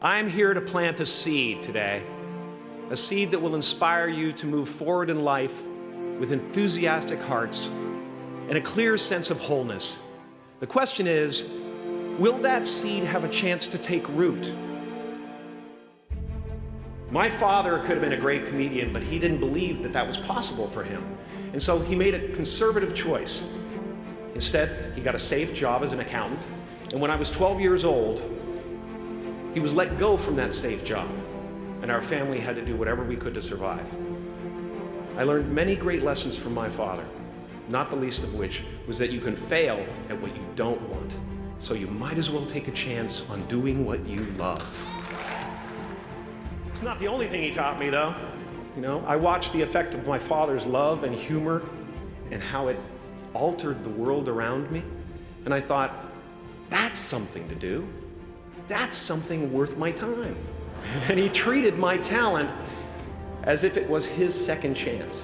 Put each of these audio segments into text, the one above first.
I'm here to plant a seed today, a seed that will inspire you to move forward in life with enthusiastic hearts and a clear sense of wholeness. The question is, will that seed have a chance to take root? My father could have been a great comedian, but he didn't believe that that was possible for him. And so he made a conservative choice. Instead, he got a safe job as an accountant. And when I was 12 years old, he was let go from that safe job, and our family had to do whatever we could to survive. I learned many great lessons from my father, not the least of which was that you can fail at what you don't want, so you might as well take a chance on doing what you love. It's not the only thing he taught me, though. I watched the effect of my father's love and humor and how it altered the world around me, and I thought, that's something to do. That's something worth my time. And he treated my talent as if it was his second chance.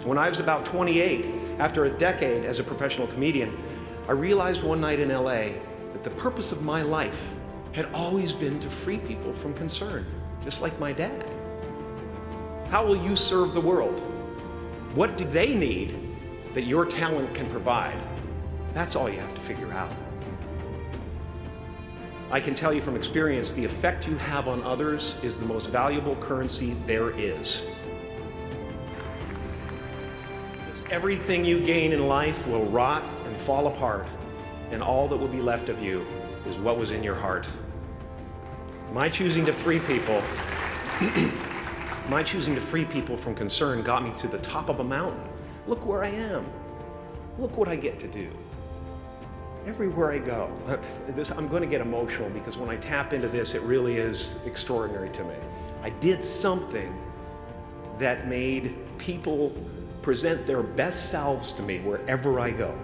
When I was about 28, after a decade as a professional comedian, I realized one night in LA that the purpose of my life had always been to free people from concern, just like my dad. How will you serve the world? What do they need that your talent can provide? That's all you have to figure out. I can tell you from experience, the effect you have on others is the most valuable currency there is. Because everything you gain in life will rot and fall apart, and all that will be left of you is what was in your heart. My choosing to free people from concern got me to the top of a mountain. Look where I am. Look what I get to do. Everywhere I go. I'm going to get emotional because when I tap into this, it really is extraordinary to me. I did something that made people present their best selves to me wherever I go.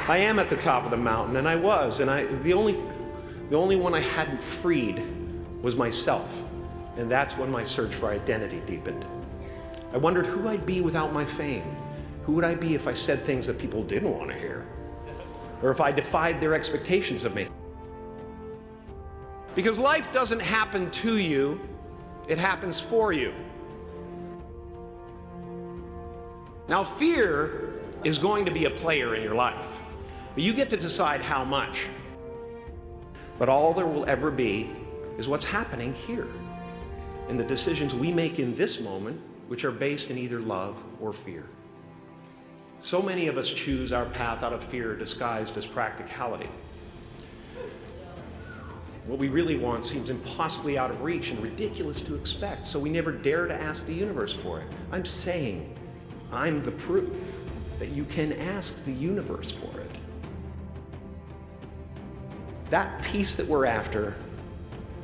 I am at the top of the mountain, and I was, and the only one I hadn't freed was myself, and that's when my search for identity deepened. I wondered who I'd be without my fame. Who would I be if I said things that people didn't want to hear? Or if I defied their expectations of me? Because life doesn't happen to you, it happens for you. Now, fear is going to be a player in your life, but you get to decide how much. But all there will ever be is what's happening here, and the decisions we make in this moment, which are based in either love or fear. So many of us choose our path out of fear disguised as practicality. What we really want seems impossibly out of reach and ridiculous to expect, so we never dare to ask the universe for it. I'm saying, I'm the proof that you can ask the universe for it. That peace that we're after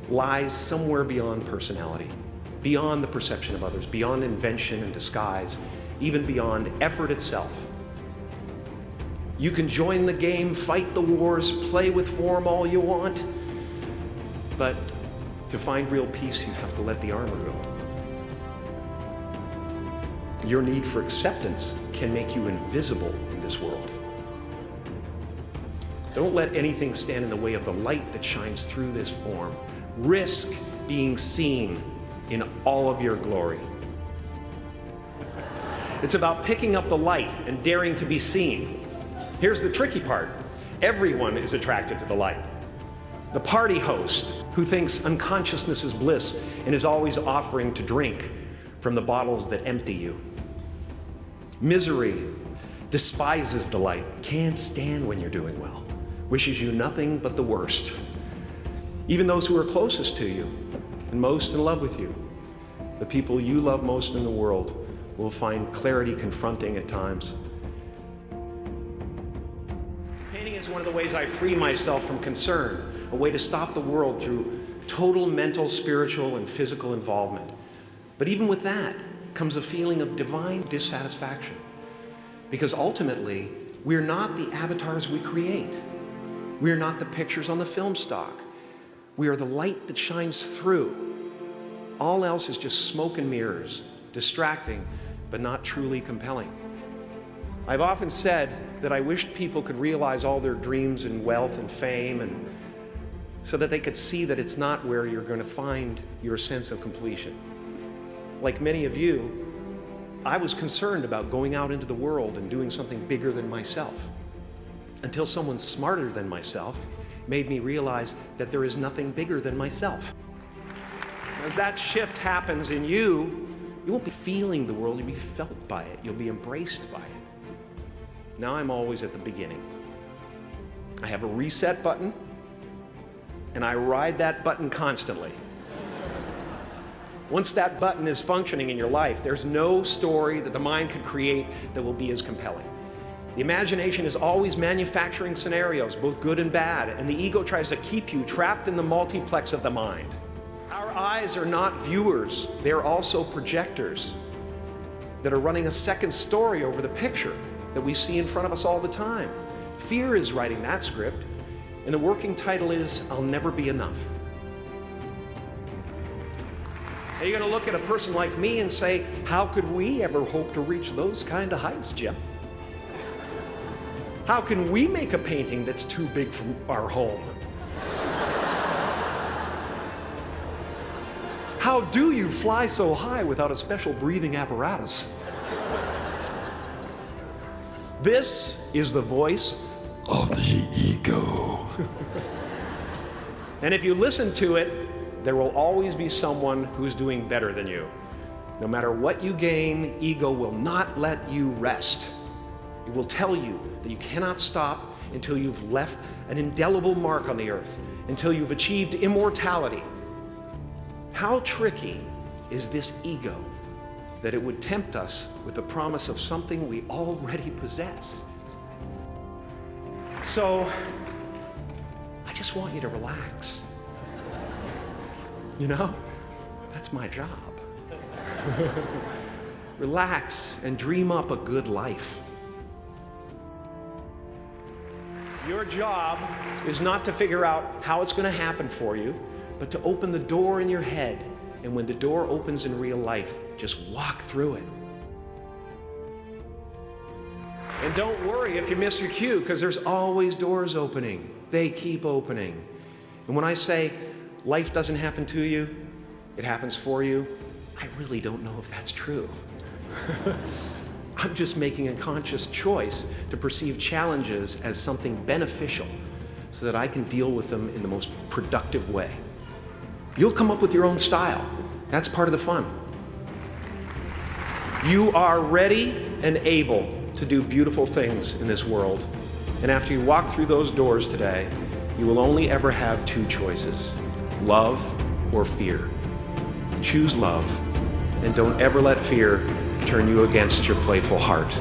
lies somewhere beyond personality, beyond the perception of others, beyond invention and disguise, even beyond effort itself. You can join the game, fight the wars, play with form all you want, but to find real peace, you have to let the armor go. Your need for acceptance can make you invisible in this world. Don't let anything stand in the way of the light that shines through this form. Risk being seen in all of your glory. It's about picking up the light and daring to be seen. Here's the tricky part. Everyone is attracted to the light. The party host who thinks unconsciousness is bliss and is always offering to drink from the bottles that empty you. Misery despises the light, can't stand when you're doing well, wishes you nothing but the worst. Even those who are closest to you and most in love with you, the people you love most in the world, will find clarity confronting at times. Painting is one of the ways I free myself from concern, a way to stop the world through total mental, spiritual, and physical involvement. But even with that comes a feeling of divine dissatisfaction, because ultimately, we're not the avatars we create. We're not the pictures on the film stock. We are the light that shines through. All else is just smoke and mirrors, distracting, but not truly compelling. I've often said that I wished people could realize all their dreams and wealth and fame, and so that they could see that it's not where you're going to find your sense of completion. Like many of you, I was concerned about going out into the world and doing something bigger than myself, until someone smarter than myself made me realize that there is nothing bigger than myself. As that shift happens in you, you won't be feeling the world, you'll be felt by it, you'll be embraced by it. Now I'm always at the beginning. I have a reset button, and I ride that button constantly. Once that button is functioning in your life, there's no story that the mind could create that will be as compelling. The imagination is always manufacturing scenarios, both good and bad, and the ego tries to keep you trapped in the multiplex of the mind. Our eyes are not viewers, they're also projectors that are running a second story over the picture that we see in front of us all the time. Fear is writing that script, and the working title is, I'll Never Be Enough. Are you going to look at a person like me and say, how could we ever hope to reach those kind of heights, Jim? How can we make a painting that's too big for our home? How do you fly so high without a special breathing apparatus? This is the voice of the ego. And if you listen to it, there will always be someone who's doing better than you. No matter what you gain, ego will not let you rest. It will tell you that you cannot stop until you've left an indelible mark on the earth, until you've achieved immortality. How tricky is this ego that it would tempt us with the promise of something we already possess? So, I just want you to relax. You know, that's my job. Relax and dream up a good life. Your job is not to figure out how it's going to happen for you, but to open the door in your head. And when the door opens in real life, just walk through it. And don't worry if you miss your cue, because there's always doors opening. They keep opening. And when I say life doesn't happen to you, it happens for you, I really don't know if that's true. I'm just making a conscious choice to perceive challenges as something beneficial so that I can deal with them in the most productive way. You'll come up with your own style. That's part of the fun. You are ready and able to do beautiful things in this world. And after you walk through those doors today, you will only ever have two choices: love or fear. Choose love, and don't ever let fear turn you against your playful heart.